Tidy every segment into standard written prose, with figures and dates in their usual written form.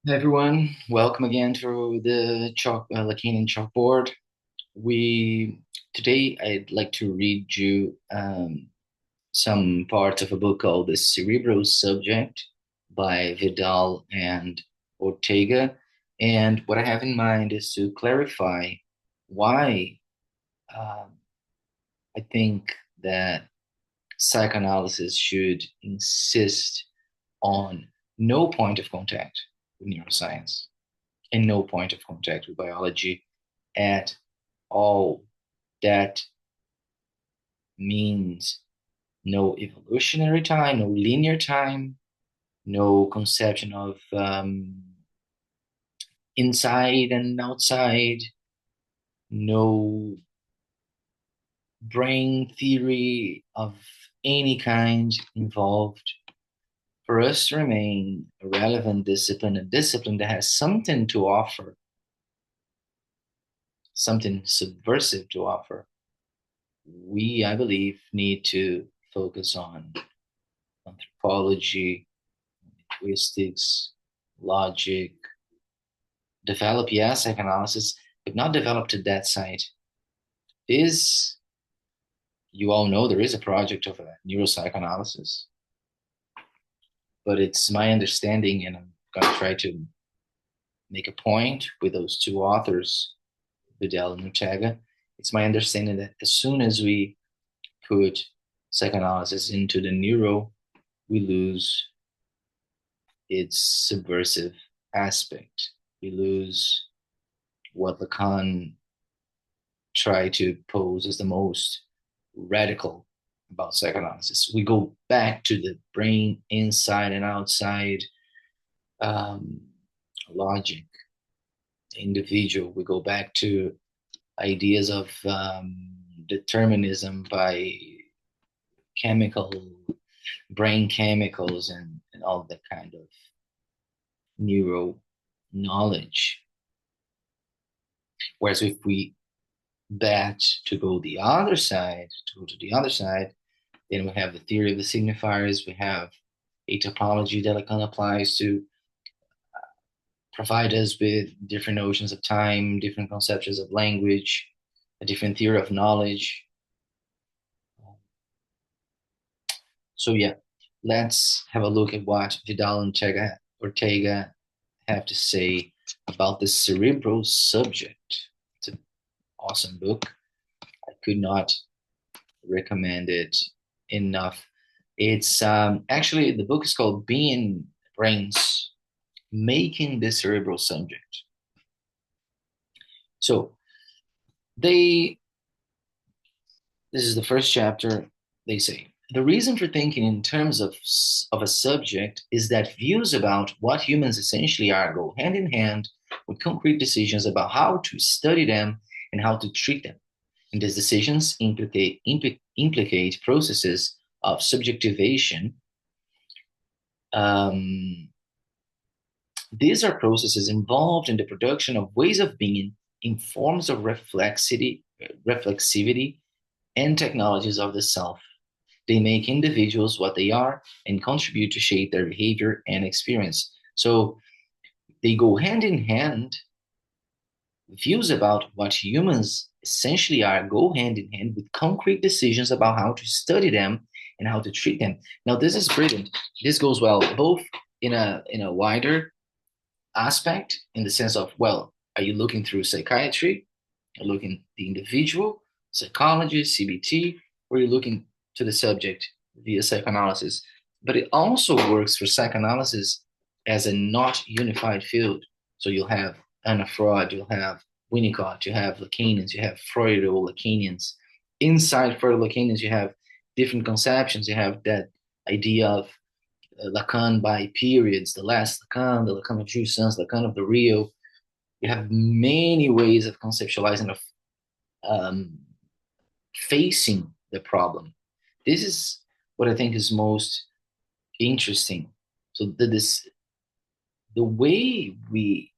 Hi everyone, welcome again to the Lacanian chalkboard. We Today I'd like to read you some parts of a book called The Cerebral Subject by Vidal and Ortega. And what I have in mind is to clarify why um, I think that psychoanalysis should insist on no point of contact with neuroscience and no point of contact with biology at all. That means no evolutionary time, no linear time, no conception of inside and outside, no brain theory of any kind involved for us to remain a relevant discipline, a discipline that has something to offer, something subversive to offer. We, I believe, need to focus on anthropology, linguistics, logic, develop, yes, psychoanalysis, but not develop to that side. Is You all know there is a project of a neuropsychoanalysis, but it's my understanding, and I'm going to try to make a point with those two authors, Vidal and Ortega. It's my understanding that as soon as we put psychoanalysis into the neuro, we lose its subversive aspect. We lose what Lacan tried to pose as the most radical about psychoanalysis. We go back to the brain inside and outside um, logic, individual. We go back to ideas of determinism by chemical brain chemicals and all that kind of neuro knowledge. Whereas if we bet to go the other side, to go to the other side, then we have the theory of the signifiers. We have a topology that Lacan applies to provide us with different notions of time, different conceptions of language, a different theory of knowledge. So yeah, let's have a look at what Vidal and Ortega have to say about the cerebral subject. It's an awesome book. I could not recommend it enough. It's actually the book is called Being Brains, Making the Cerebral Subject. So they this is the first chapter. They say the reason for thinking in terms of a subject is that views about what humans essentially are go hand in hand with concrete decisions about how to study them and how to treat them. And these decisions implicate processes of subjectivation. Um, these are processes involved in the production of ways of being in forms of reflexivity and technologies of the self. They make individuals what they are and contribute to shape their behavior and experience. So they go hand in hand. Views about what humans essentially are go hand in hand with concrete decisions about how to study them and how to treat them. Now, this is brilliant. This goes well both in a wider aspect, in the sense of, well, are you looking through psychiatry? Are you looking at the individual, psychology, CBT, or are you looking to the subject via psychoanalysis? But it also works for psychoanalysis as a not unified field. So you'll have Anna Freud, you'll have Winnicott, you have Lacanians, you have Freudo-Lacanians. Inside Freudo-Lacanians, you have different conceptions. You have that idea of Lacan by periods, the last Lacan, the Lacan of Jouissance, Lacan of the Rio. You have many ways of conceptualizing, of um, facing the problem. This is what I think is most interesting. So the way we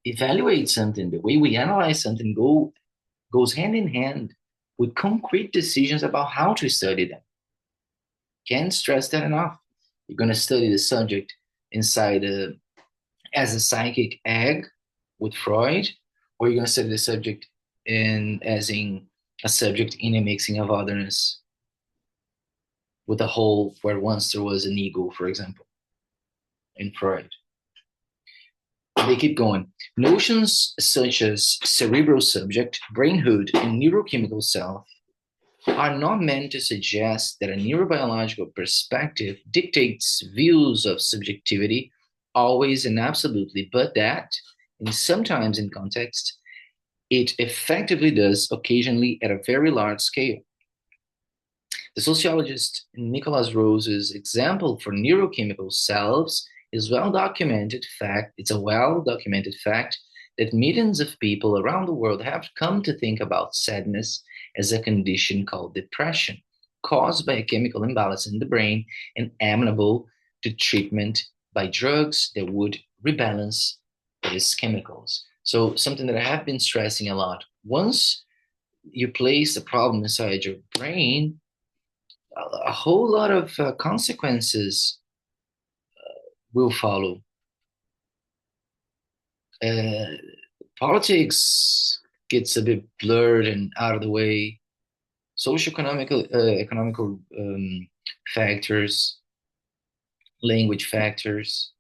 evaluate something, the way we analyze something goes hand in hand with concrete decisions about how to study them. Can't stress that enough. You're going to study the subject inside as a psychic egg with Freud, or you're going to study the subject as in a subject in a mixing of otherness with a whole where once there was an ego, for example, in Freud. They keep going. Notions such as cerebral subject, brainhood, and neurochemical self are not meant to suggest that a neurobiological perspective dictates views of subjectivity always and absolutely, but that, and sometimes in context, it effectively does occasionally at a very large scale. The sociologist Nicholas Rose's example for neurochemical selves is well documented fact. It's a well documented fact that millions of people around the world have come to think about sadness as a condition called depression, caused by a chemical imbalance in the brain and amenable to treatment by drugs that would rebalance these chemicals. So, something that I have been stressing a lot. Once you place the problem inside your brain, a whole lot of consequences will follow. Uh, Politics gets a bit blurred and out of the way. Socioeconomical, economical factors, language factors.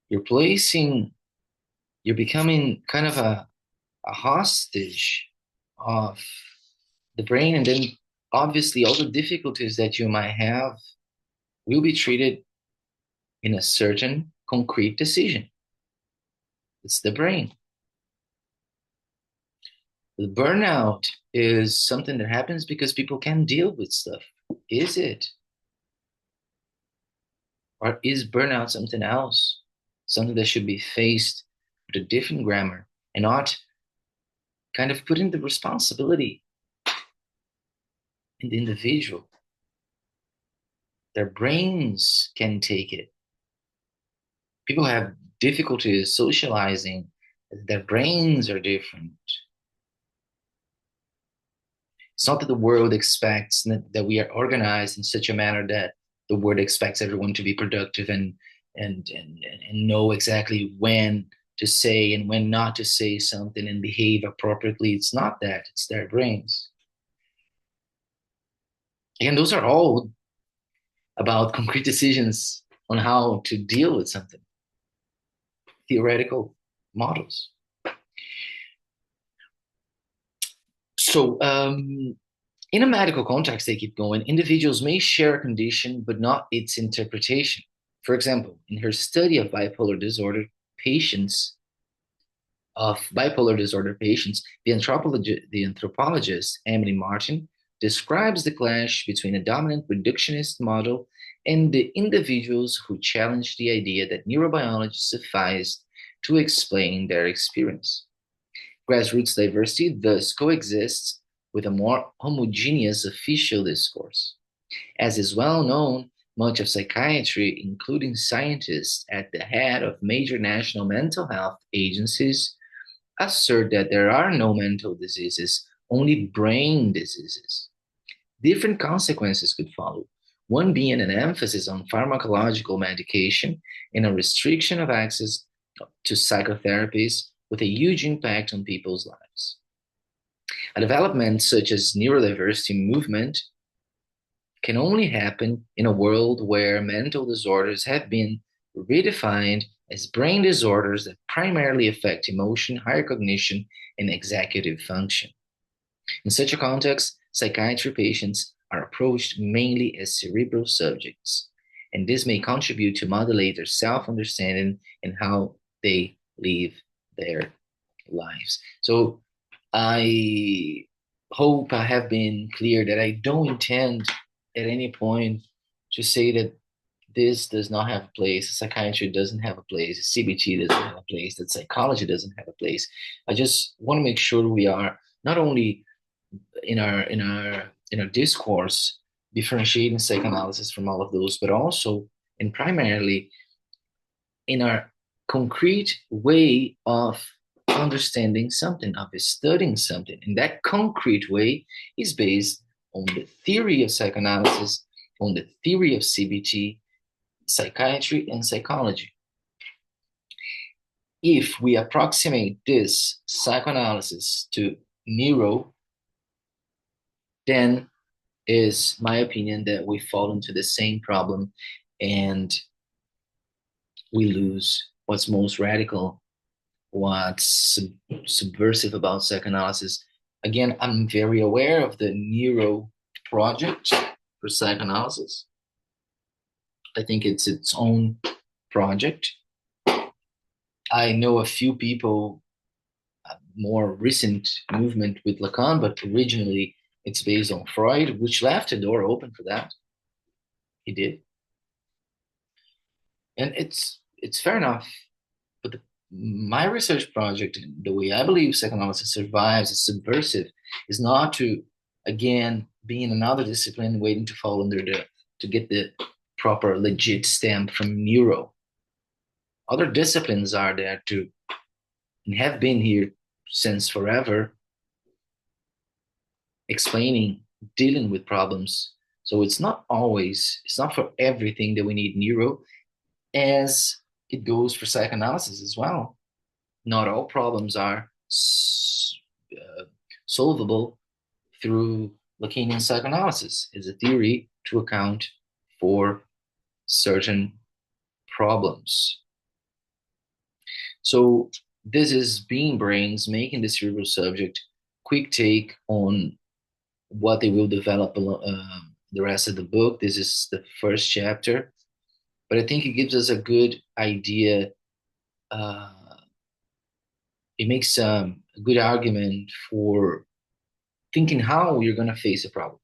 You're placing, you're becoming kind of a hostage of the brain, and then obviously all the difficulties that you might have will be treated in a certain concrete decision. It's the brain. The burnout is something that happens because people can't deal with stuff. Is it? Or is burnout something else? Something that should be faced with a different grammar and not kind of putting the responsibility in the individual. Their brains can take it. People have difficulties socializing. Their brains are different. It's not that the world expects that we are organized in such a manner that the world expects everyone to be productive and know exactly when to say and when not to say something and behave appropriately. It's not that. It's their brains. And those are all about concrete decisions on how to deal with something. Theoretical models. So, in a medical context, they keep going, individuals may share a condition, but not its interpretation. For example, in her study of bipolar disorder patients, the anthropologist Emily Martin describes the clash between a dominant reductionist model and the individuals who challenge the idea that neurobiology sufficed to explain their experience. Grassroots diversity thus coexists with a more homogeneous official discourse. As is well known, much of psychiatry, including scientists at the head of major national mental health agencies, assert that there are no mental diseases, only brain diseases. Different consequences could follow, one being an emphasis on pharmacological medication and a restriction of access to psychotherapies with a huge impact on people's lives. A development such as neurodiversity movement can only happen in a world where mental disorders have been redefined as brain disorders that primarily affect emotion, higher cognition, and executive function. In such a context, psychiatry patients are approached mainly as cerebral subjects, and this may contribute to modulate their self-understanding and how they live their lives. So I hope I have been clear that I don't intend at any point to say that this does not have a place, psychiatry doesn't have a place, CBT doesn't have a place, that psychology doesn't have a place. I just want to make sure we are not only in our discourse differentiating psychoanalysis from all of those, but also and primarily in our concrete way of understanding something, of studying something. And that concrete way is based on the theory of psychoanalysis, on the theory of CBT, psychiatry and psychology. If we approximate this psychoanalysis to neuro, then is my opinion that we fall into the same problem and we lose what's most radical, what's subversive about psychoanalysis. Again, I'm very aware of the neuro project for psychoanalysis. I think it's its own project. I know a few people, more recent movement with Lacan, but originally it's based on Freud, which left a door open for that. He did, and it's fair enough. But my research project, the way I believe psychoanalysis survives, is subversive, is not to again be in another discipline waiting to fall under the to get the proper legit stamp from neuro. Other disciplines are there to and have been here since forever, explaining, dealing with problems. So it's not for everything that we need neuro, as it goes for psychoanalysis as well. Not all problems are solvable through Lacanian psychoanalysis. It's a theory to account for certain problems. So this is Being Brains, making the cerebral subject. Quick take on what they will develop the rest of the book. This is the first chapter, but I think it gives us a good idea. It makes a good argument for thinking how you're going to face a problem.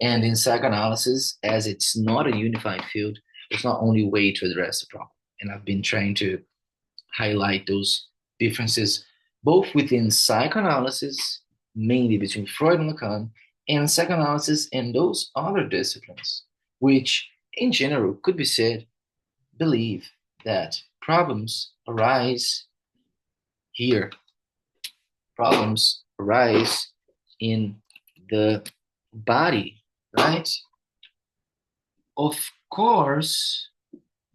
And in psychoanalysis, as it's not a unified field, there's not only a way to address the problem. And I've been trying to highlight those differences, both within psychoanalysis, mainly between Freud and Lacan, and psychoanalysis and those other disciplines, which in general could be said, believe that problems arise here. Problems arise in the body, right? Of course,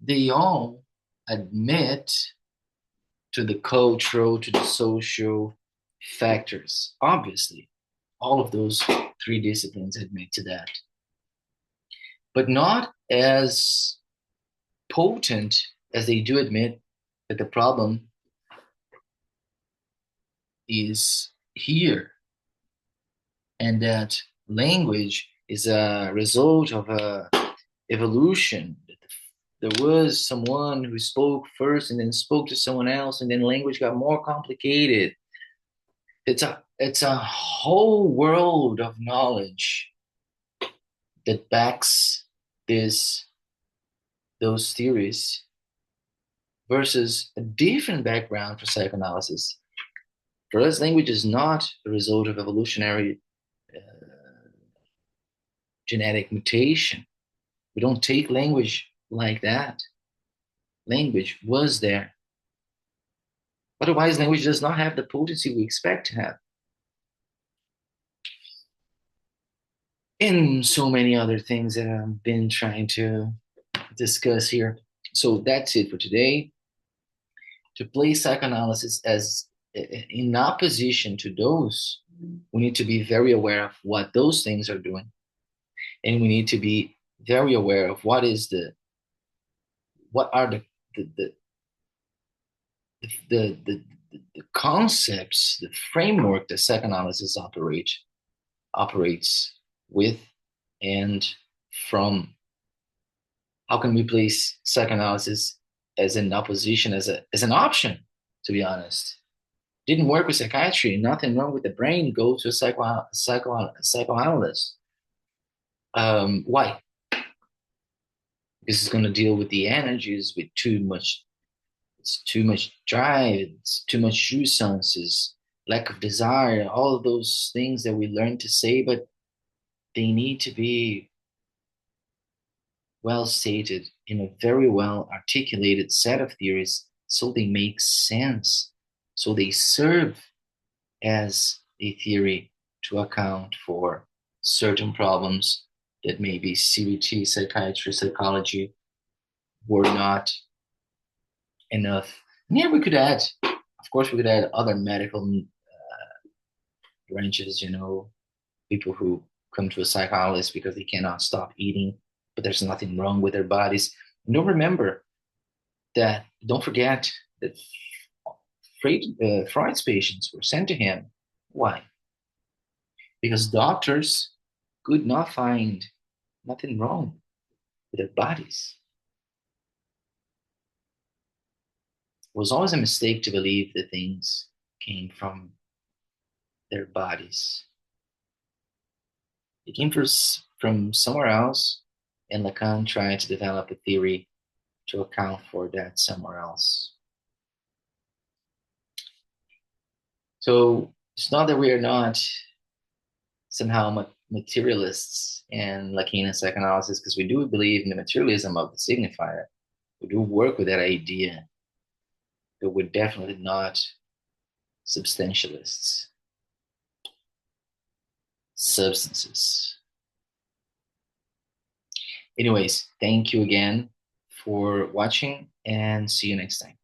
they all admit to the cultural, to the social factors. Obviously, all of those three disciplines admit to that, but not as potent as they do admit that the problem is here and that language is a result of a evolution. There was someone who spoke first and then spoke to someone else, and then language got more complicated. It's a whole world of knowledge that backs those theories versus a different background for psychoanalysis. For us, language is not a result of evolutionary genetic mutation. We don't take language like that. Language was there. Otherwise, language does not have the potency we expect to have. And so many other things that I've been trying to discuss here. So that's it for today. To place psychoanalysis as in opposition to those, we need to be very aware of what those things are doing. And we need to be very aware of what are the concepts, the framework that psychoanalysis operates with and from. How can we place psychoanalysis as an opposition, as an option, to be honest? Didn't work with psychiatry, nothing wrong with the brain, go to a psychoanalyst. Why? Because it's going to deal with the energies with too much drive, it's too much jouissances, lack of desire, all of those things that we learn to say, but they need to be well stated in a very well articulated set of theories so they make sense, so they serve as a theory to account for certain problems that maybe CBT, psychiatry, psychology were not enough. And yeah, we could add, of course, we could add other medical branches, people who come to a psychologist because they cannot stop eating, but there's nothing wrong with their bodies. And don't forget that Freud's patients were sent to him. Why? Because doctors could not find nothing wrong with their bodies. It was always a mistake to believe that things came from their bodies. It came from somewhere else, and Lacan tried to develop a theory to account for that somewhere else. So it's not that we are not somehow materialists in Lacanian psychoanalysis, because we do believe in the materialism of the signifier. We do work with that idea, but we're definitely not substantialists. Substances. Anyways, thank you again for watching, and see you next time.